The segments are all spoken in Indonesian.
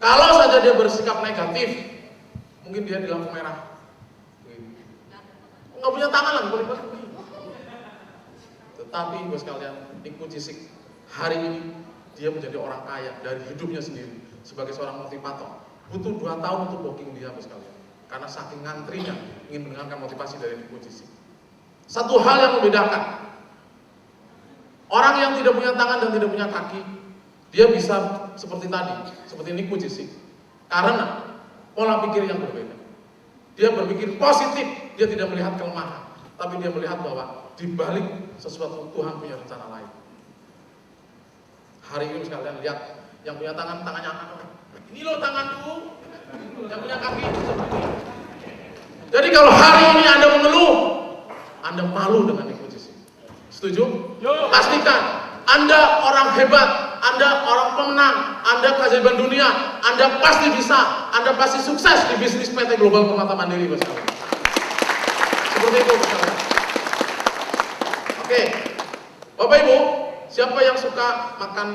Kalau saja dia bersikap negatif, mungkin dia di lampu merah. Nggak punya tangan lagi, boleh balik. Tetapi bos kalian, Nick Vujicic hari ini dia menjadi orang kaya dari hidupnya sendiri sebagai seorang motivator. Butuh 2 tahun untuk booking dia bos kalian, karena saking ngantrinya ingin mendengarkan motivasi dari Nick Vujicic. Satu hal yang membedakan orang yang tidak punya tangan dan tidak punya kaki, dia bisa seperti tadi, seperti Nick Vujicic, karena pola pikir yang berbeda. Dia berpikir positif, dia tidak melihat kelemahan, tapi dia melihat bahwa di balik sesuatu Tuhan punya rencana lain. Hari ini sekalian lihat, yang punya tangan, tangannya anak. Ini loh tanganku, yang punya kaki seperti ini. Jadi kalau hari ini Anda mengeluh, Anda malu dengan Nick Vujicic. Setuju? Pastikan Anda orang hebat, Anda orang pemenang, Anda keajaiban dunia, Anda pasti bisa, Anda pasti sukses di bisnis PT Global Permata Mandiri bos kalian. Seperti itu bos kalian. Oke, Bapak Ibu, siapa yang suka makan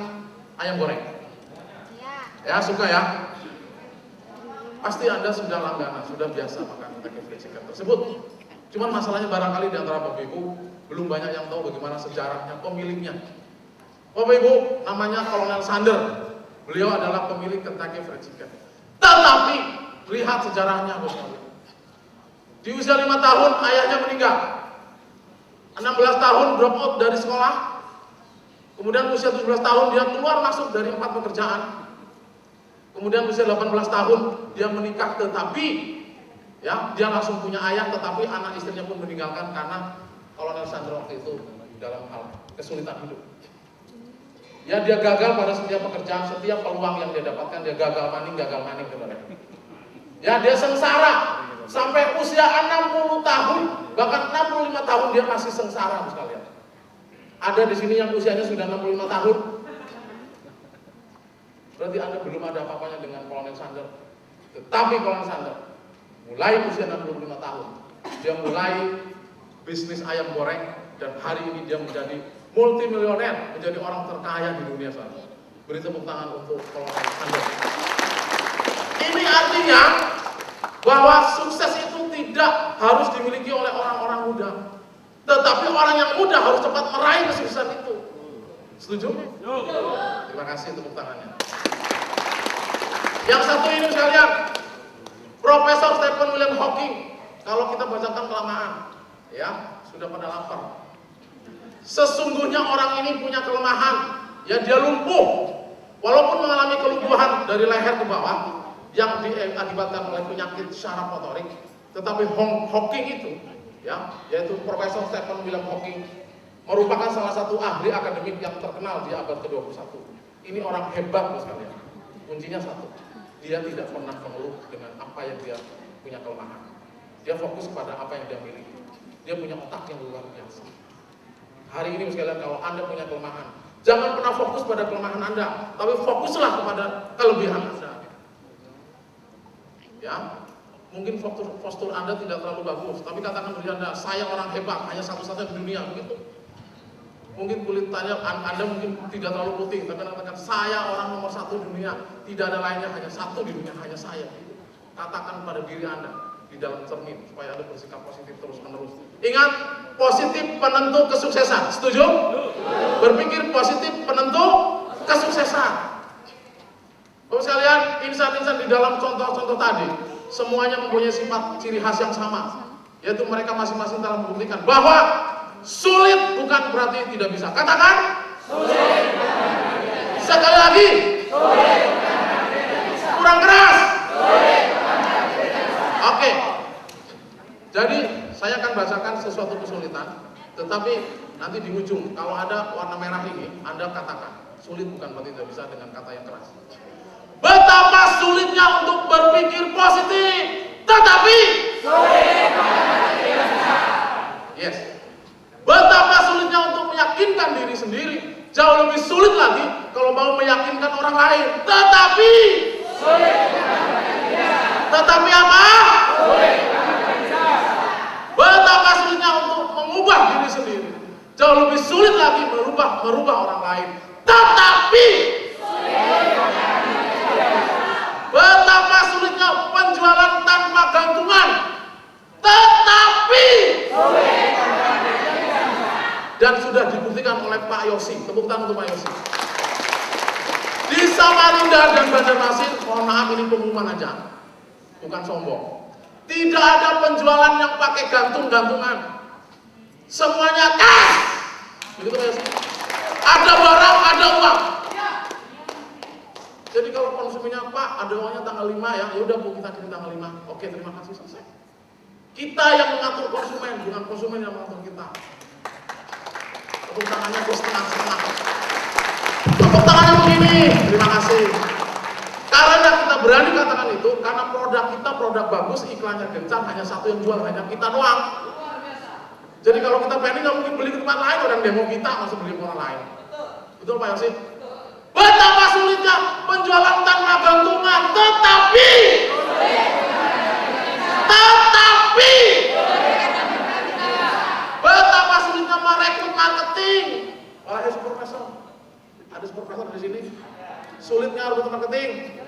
ayam goreng? Ya, suka ya? Pasti Anda sudah langganan, sudah biasa makan Kentucky Fried Chicken tersebut. Cuman masalahnya barangkali di antara Bapak Ibu belum banyak yang tahu bagaimana sejarahnya pemiliknya. Bapak Ibu, namanya Kolonel Sander. Beliau adalah pemilik Kentucky Fried Chicken. Tetapi lihat sejarahnya bos kalian. Di usia 5 tahun ayahnya meninggal. 16 tahun drop out dari sekolah. Kemudian usia 17 tahun dia keluar masuk dari 4 pekerjaan. Kemudian usia 18 tahun dia menikah, tetapi ya dia langsung punya ayah, tetapi anak istrinya pun meninggalkan karena Kolonel Sander waktu itu dalam hal kesulitan hidup. Ya dia gagal pada setiap pekerjaan, setiap peluang yang dia dapatkan dia gagal maning, saudara. Ya dia sengsara sampai usia 60 tahun, bahkan 65 tahun dia masih sengsara sekalian. Ada di sini yang usianya sudah 65 tahun. Berarti Anda belum ada apa-apanya dengan Kolonel Sander. Tetapi Kolonel Sander mulai usia 65 tahun, dia mulai bisnis ayam goreng dan hari ini dia menjadi multimilioner, menjadi orang terkaya di dunia sana. Beri tepuk tangan untuk Kolonel Sander. Ini artinya bahwa sukses itu tidak harus dimiliki oleh orang-orang muda, tetapi orang yang muda harus cepat meraih kesuksesan itu. Setuju? Terima kasih tepuk tangannya. Yang satu ini sekalian, Profesor Stephen William Hawking. Kalau kita bacakan kelamaan, ya sudah pada lapar. Sesungguhnya orang ini punya kelemahan, ya dia lumpuh, walaupun mengalami kelumpuhan dari leher ke bawah yang diakibatkan oleh penyakit syaraf motorik, tetapi Hawking itu, ya, yaitu Profesor Stephen William Hawking, merupakan salah satu ahli akademik yang terkenal di abad ke-21. Ini orang hebat bos kalian. Kuncinya satu, dia tidak pernah mengeluh dengan apa yang dia punya kelemahan. Dia fokus pada apa yang dia miliki. Dia punya otak yang luar biasa. Hari ini sekalian, kalau Anda punya kelemahan, jangan pernah fokus pada kelemahan Anda, tapi fokuslah kepada kelebihan Anda. Ya, mungkin postur Anda tidak terlalu bagus, tapi katakan diri Anda, saya orang hebat, hanya satu-satunya di dunia, begitu. Mungkin kulit Anda mungkin tidak terlalu putih, tapi katakan saya orang nomor 1 di dunia, tidak ada lainnya, hanya satu di dunia, hanya saya. Katakan pada diri Anda di dalam cermin supaya Anda bersikap positif terus-menerus. Ingat, positif penentu kesuksesan. Setuju? Berpikir positif penentu kesuksesan. Bapak sekalian, insan-insan di dalam contoh-contoh tadi semuanya mempunyai sifat ciri khas yang sama, yaitu mereka masing-masing telah membuktikan bahwa sulit bukan berarti tidak bisa. Katakan sulit. Sekali lagi sulit. Kurang keras. Sulit. Oke. Jadi saya akan bacakan sesuatu kesulitan, tetapi nanti di ujung kalau ada warna merah ini Anda katakan sulit bukan berarti tidak bisa dengan kata yang keras. Betapa sulitnya untuk berpikir positif, tetapi sulit bukan tidak bisa. Yes. Betapa sulitnya untuk meyakinkan diri sendiri, jauh lebih sulit lagi kalau mau meyakinkan orang lain. Tetapi sulit bukan tidak bisa. Tetapi apa? Sulit bukan tidak bisa. Betapa sulitnya untuk mengubah diri sendiri, jauh lebih sulit lagi merubah orang lain. Tetapi sulit bukan tidak bisa. Yosi. Tepuk tangan untuk Pak Yosi. Di Samarinda dan Banjarmasin, mohon maaf ini pengumuman aja, bukan sombong. Tidak ada penjualan yang pakai gantung-gantungan. Semuanya cash. Begitu Pak Yosi. Ada barang, ada uang. Jadi kalau konsumennya Pak, ada uangnya tanggal 5 ya, ya udah Bu kita kirim tanggal 5. Oke, terima kasih, selesai. Kita yang mengatur konsumen, bukan konsumen yang mengatur kita. Tepuk tangannya gue setengah-setengah. Tepuk tangannya begini, terima kasih. Karena kita berani katakan itu, karena produk kita produk bagus, iklannya gencar, hanya satu yang jual, hanya kita doang. Jadi kalau kita pengen nggak mungkin beli ke tempat lain, orang demo kita masuk beli ke orang lain. Betul Pak Yosi? Betapa sulitnya penjualan tanpa gantungan, tetapi betapa sulitnya merekrut marketing. Oleh supervisor, ada supervisor di sini. Sulitnya merekrut marketing,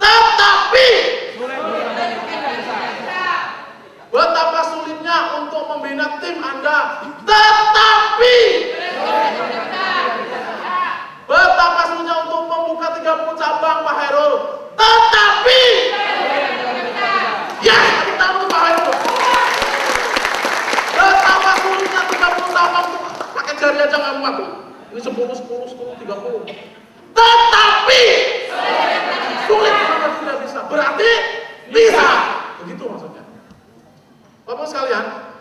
tetapi betapa sulitnya untuk membina tim Anda, tetapi betapa sulitnya untuk membuka 30 cabang Pak Hairul, tetapi ya kita harus Pak Hairul. Betapa sulitnya 30 cabang pakai jari aja nggak muat. Ini 10, 30. Tetapi sulit karena tidak bisa, berarti bisa. Begitu maksudnya. Bapak sekalian,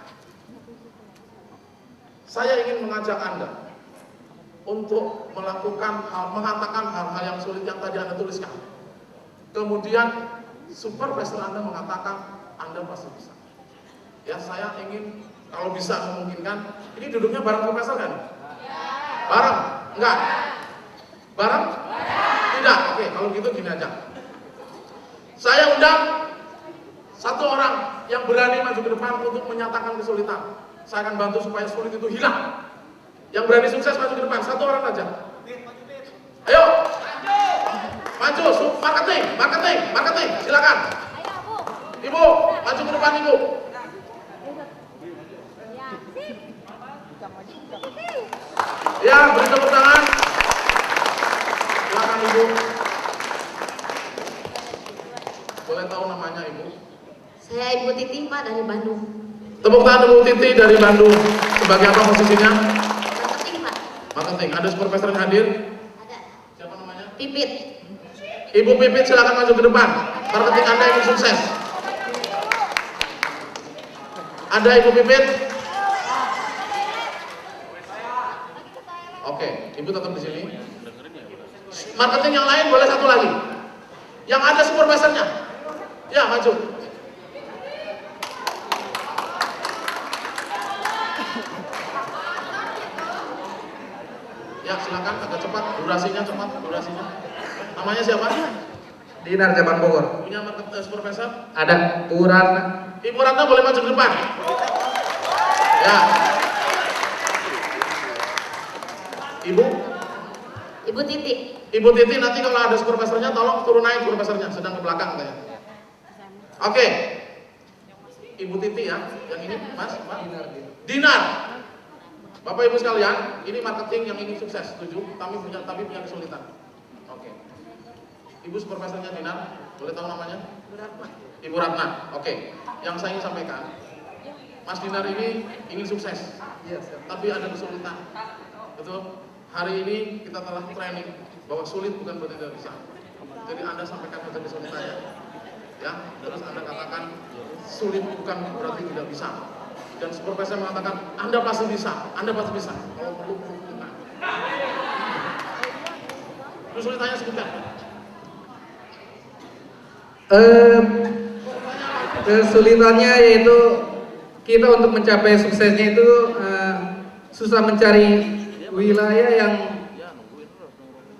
saya ingin mengajak Anda untuk mengatakan hal-hal yang sulit yang tadi Anda tuliskan. Kemudian supervisor Anda mengatakan Anda pasti bisa. Ya, saya ingin kalau bisa memungkinkan, ini duduknya bareng profesor kan? Bareng? Enggak? Bareng? Tidak? Oke, kalau gitu gini aja. Saya undang satu orang yang berani maju ke depan untuk menyatakan kesulitan. Saya akan bantu supaya sulit itu hilang. Yang berani sukses maju ke depan, satu orang aja. Ayo. Maju, marketing, silakan. Ibu, maju ke depan Ibu. Ya, beri tepuk tangan. Silakan Ibu. Boleh tahu namanya Ibu? Saya Ibu Titi Pak dari Bandung. Tepuk tangan Ibu Titi dari Bandung. Sebagai apa posisinya? Marketing Pak. Marketing. Ada supervisor yang hadir? Ada. Siapa namanya? Pipit. Ibu Pipit silakan maju ke depan. Marketing Anda ingin sukses. Ada Ibu Pipit? Oke, Ibu tetap di sini. Marketing yang lain boleh satu lagi. Yang ada supervisornya. Ya, maju. Ya, silakan agak cepat, durasinya cepat, durasinya. Namanya siapa? Dinar Jaman Bogor. Punya supervisor? Ada Bu Ratna. Ibu Ratna boleh maju ke depan. Ya. Ibu? Ibu Titi. Ibu Titi nanti kalau ada supervisornya tolong turun naik supervisornya, sedang ke belakang katanya. Oke. Ibu Titi ya, yang ini Mas, Pak? Dinar. Bapak Ibu sekalian, ini marketing yang ingin sukses, setuju? Tapi punya kesulitan. Oke. Ibu supervisornya Dinar, boleh tahu namanya? Ibu Ratna. Oke. Yang saya ingin sampaikan, Mas Dinar ini ingin sukses, tapi ada kesulitan. Betul? Hari ini kita telah training bahwa sulit bukan berarti tidak bisa. Jadi Anda sampaikan saja kesulitannya, ya. Terus Anda katakan sulit bukan berarti tidak bisa. Dan supervisor mengatakan Anda pasti bisa, Anda pasti bisa. Kalau perlu bukan. Kesulitannya sebutkan. Kesulitannya yaitu kita untuk mencapai suksesnya itu susah mencari wilayah yang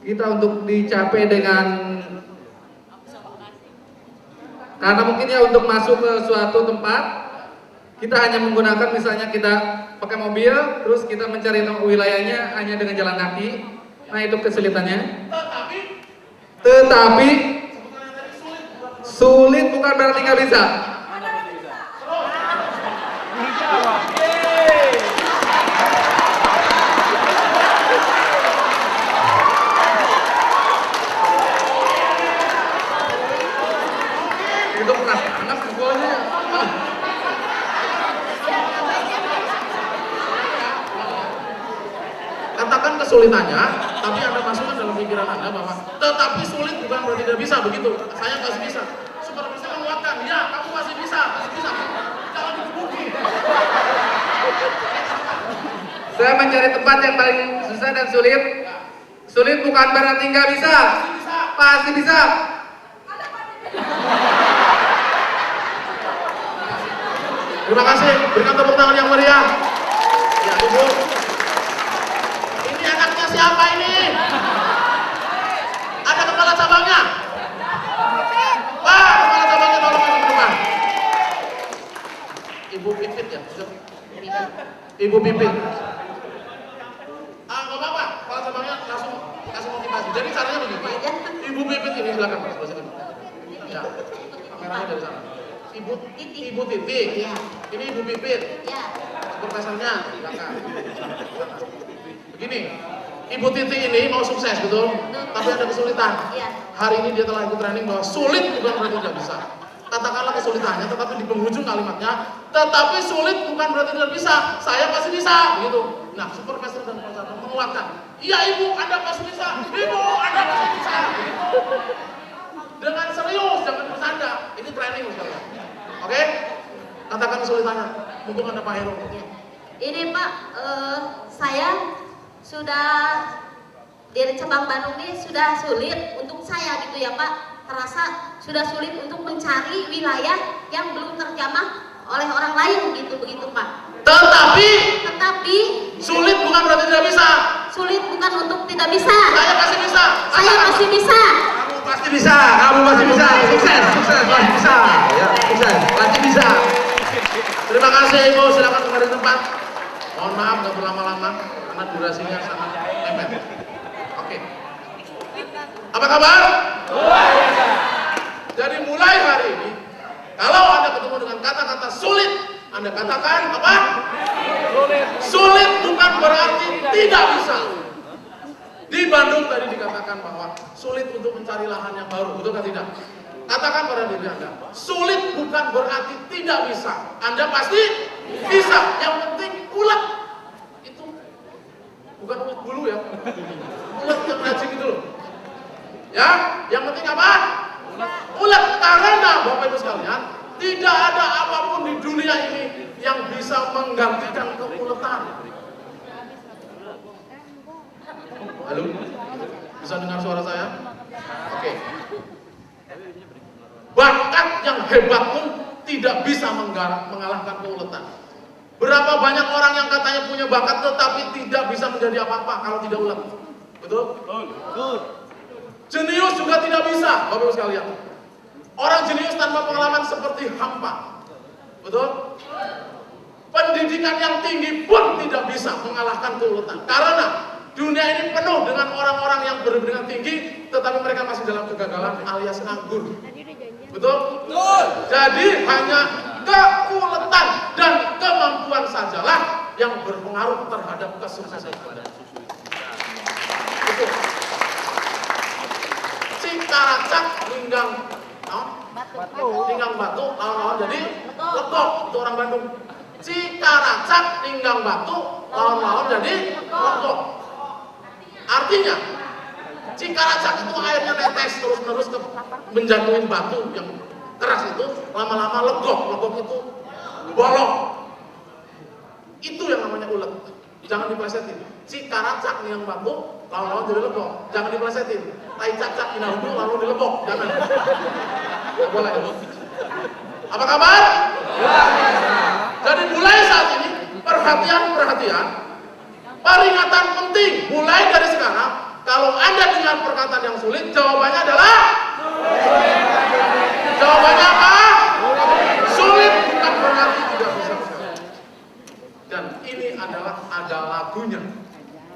kita untuk dicapai dengan, karena mungkin ya untuk masuk ke suatu tempat kita hanya menggunakan, misalnya kita pakai mobil terus kita mencari wilayahnya hanya dengan jalan kaki. Nah itu kesulitannya. Tetapi sulit bukan berarti nggak bisa. kesulitannya, tapi Anda masukkan dalam pikiran Anda bahwa tetapi sulit bukan berarti tidak bisa, begitu. Saya masih bisa. Supervisor menguatkan, ya kamu masih bisa, jangan digebuki. Saya mencari tempat yang paling susah dan sulit. Sulit bukan berarti nggak bisa. Pasti bisa. Terima kasih, berikan tepuk tangan yang meriah. Ya Ibu, ini anaknya siapa ini? Ada kepala cabangnya? Pak, kepala cabangnya tolong ke depan. Ibu Pipit ya? Ibu Pipit. Gak apa-apa, kepala cabangnya langsung kasih motivasi. Jadi caranya begini, Ibu Pipit ini silakan Pak, sebelah sini. Ya, kameranya dari sana. Ibu Titi. Ya. Ini Ibu Pipit. Ya. Supervisornya silakan. Begini, Ibu Titi ini mau sukses betul, tapi ada kesulitan. Iya. Hari ini dia telah ikut training bahwa sulit bukan berarti tidak bisa. Katakanlah kesulitannya, tetapi di penghujung kalimatnya, tetapi sulit bukan berarti tidak bisa. Saya pasti bisa, begitu. Nah, supervisor dan pengacara menguatkan. Iya Ibu, Anda pasti bisa. Ibu, Anda pasti bisa. Dengan serius, jangan bercanda. Ini training sekalian. Oke? Katakan kesulitannya. Mumpung Anda Pak Heru. Ya. Ini Pak, saya sudah dari cabang Bandung ini sudah sulit untuk saya gitu ya Pak. Terasa sudah sulit untuk mencari wilayah yang belum terjamah oleh orang lain gitu begitu Pak. Tetapi sulit bukan berarti tidak bisa. Sulit bukan untuk tidak bisa. Saya pasti bisa. Saya pasti bisa. Kamu pasti bisa. Sukses, pasti bisa. Ya, sukses, pasti bisa. Terima kasih Ibu, silakan kembali ke tempat. Mohon maaf nggak berlama-lama karena durasinya sangat mepet. Oke. Apa kabar? Luar biasa. Jadi mulai hari ini, kalau Anda ketemu dengan kata-kata sulit, Anda katakan apa? Sulit bukan berarti tidak bisa. Di Bandung tadi dikatakan bahwa sulit untuk mencari lahan yang baru, betul kan tidak? Katakan pada diri Anda, sulit bukan berarti tidak bisa. Anda pasti bisa. Yang penting ulet. Itu bukan ulet bulu ya. Ulet yang rajin itu loh. Ya, yang penting apa? Ulet. Karena Bapak Ibu sekalian, tidak ada apapun di dunia ini yang bisa menggantikan keuletan. Halo? Bisa dengar suara saya? Oke. Bakat yang hebat pun tidak bisa mengalahkan keuletan. Berapa banyak orang yang katanya punya bakat tetapi tidak bisa menjadi apa-apa kalau tidak ulet. Betul? Betul. Jenius juga tidak bisa, Bapak Ibu sekalian. Orang jenius tanpa pengalaman seperti hampa. Betul? Pendidikan yang tinggi pun tidak bisa mengalahkan keuletan. Karena dunia ini penuh dengan orang-orang yang berpendidikan tinggi tetapi mereka masih dalam kegagalan alias nganggur. Betul? Betul. Jadi hanya keuletan dan kemampuan sajalah yang berpengaruh terhadap kesuksesan Anda. Betul. Cikaracak linggang batu, lawan-lawan jadi legok. Itu orang Bandung. Cikaracak linggang batu, lawan-lawan jadi legok. Artinya Cikaracak itu airnya netes terus-menerus menjatuhin batu yang keras itu, lama-lama legok itu bolong. Itu yang namanya ulet. Jangan diplesetin. Cikaracak yang batu, lawan-lawan jadi legok. Jangan diplesetin. Tai cacak inahudu lalu dilebok. Jangan. Nggak boleh. Apa kabar? Jadi mulai saat ini perhatian. Peringatan penting mulai dari sekarang. Kalau Anda dengar perkataan yang sulit, jawabannya adalah jawabannya apa? Sulit bukan berarti tidak bisa. Dan ini adalah ada lagunya.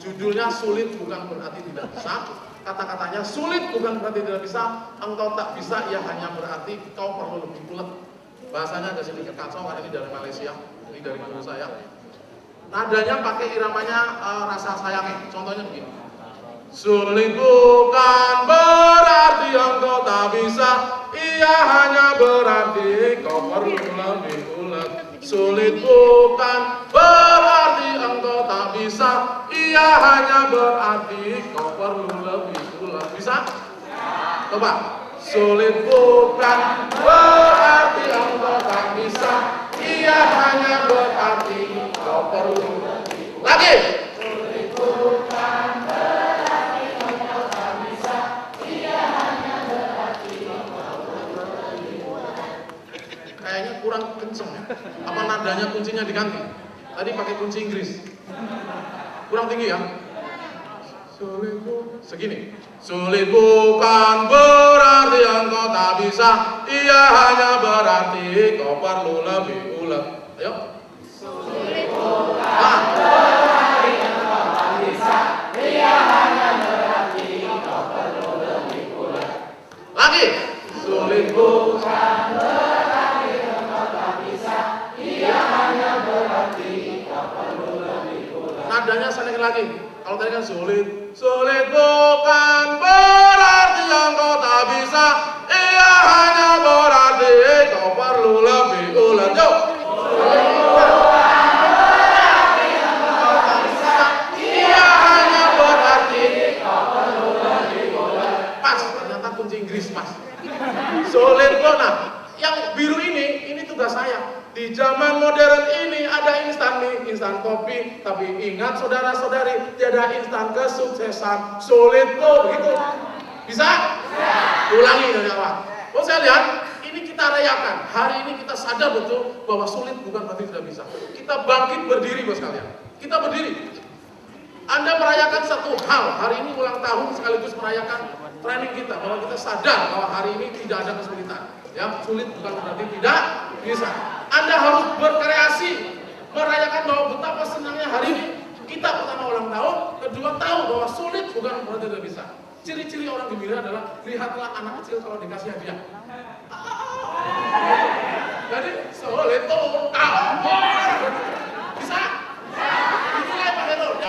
Judulnya sulit bukan berarti tidak bisa. Kata-katanya sulit bukan berarti tidak bisa. Engkau tak bisa, ya hanya berarti kau perlu lebih ulet. Bahasanya agak sedikit kacau karena ini dari Malaysia. Ini dari guru saya. Nadanya pakai iramanya rasa sayangnya. Contohnya begini. Sulit bukan berarti engkau tak bisa, ia hanya berarti kau perlu lebih ulet. Sulit bukan berarti engkau tak bisa, ia ia hanya berarti kau perlu lebih ulet. Bisa? Coba. Sulit bukan berarti engkau tak bisa, ia hanya berarti kau perlu lebih ulet. Lagi. Sulit bukan berarti engkau tak bisa, ia hanya berarti kau perlu lebih ulet. Kayaknya kurang kenceng. Apa nadanya kuncinya diganti? Tadi pakai kunci Inggris. Kurang tinggi ya? Sulit segini. Sulit bukan berarti engkau tak bisa, ia hanya berarti kau perlu lebih ulet. Ayo. Sulit bukan berarti engkau tak bisa, ia hanya berarti kau perlu lebih ulet. Lagi. Sulit bukan berarti engkau tak bisa, ia hanya berarti kau perlu lebih ulet. Nadanya sedikit lagi. Kalau tadi kan sulit, sulit bukan berarti engkau tak bisa, ia hanya berarti kau perlu lebih ulet. Yuk. Sulit bukan berarti engkau tak bisa, ia hanya berarti kau perlu lebih ulet. Pas, ternyata kunci Inggris pas. Sulit kok. Nah, yang biru ini tugas saya. Di zaman modern ini ada instan mie, instan kopi, tapi ingat saudara-saudari, tiada instan kesuksesan. Sulit kok, begitu. Bisa? Ulangi dari awal. Oh, saya lihat ini kita rayakan. Hari ini kita sadar betul bahwa sulit bukan berarti tidak bisa. Kita bangkit berdiri, bos kalian. Kita berdiri. Anda merayakan satu hal. Hari ini ulang tahun sekaligus merayakan training kita, bahwa kita sadar bahwa hari ini tidak ada kesulitan. Ya, sulit bukan berarti tidak bisa. Anda harus berkreasi, merayakan bahwa betapa senangnya hari ini. Kita pertama ulang tahun, kedua tahu bahwa sulit bukan berarti tidak bisa. Ciri-ciri orang gembira adalah lihatlah anak kecil kalau dikasih hadiah. Jadi sulit tuh.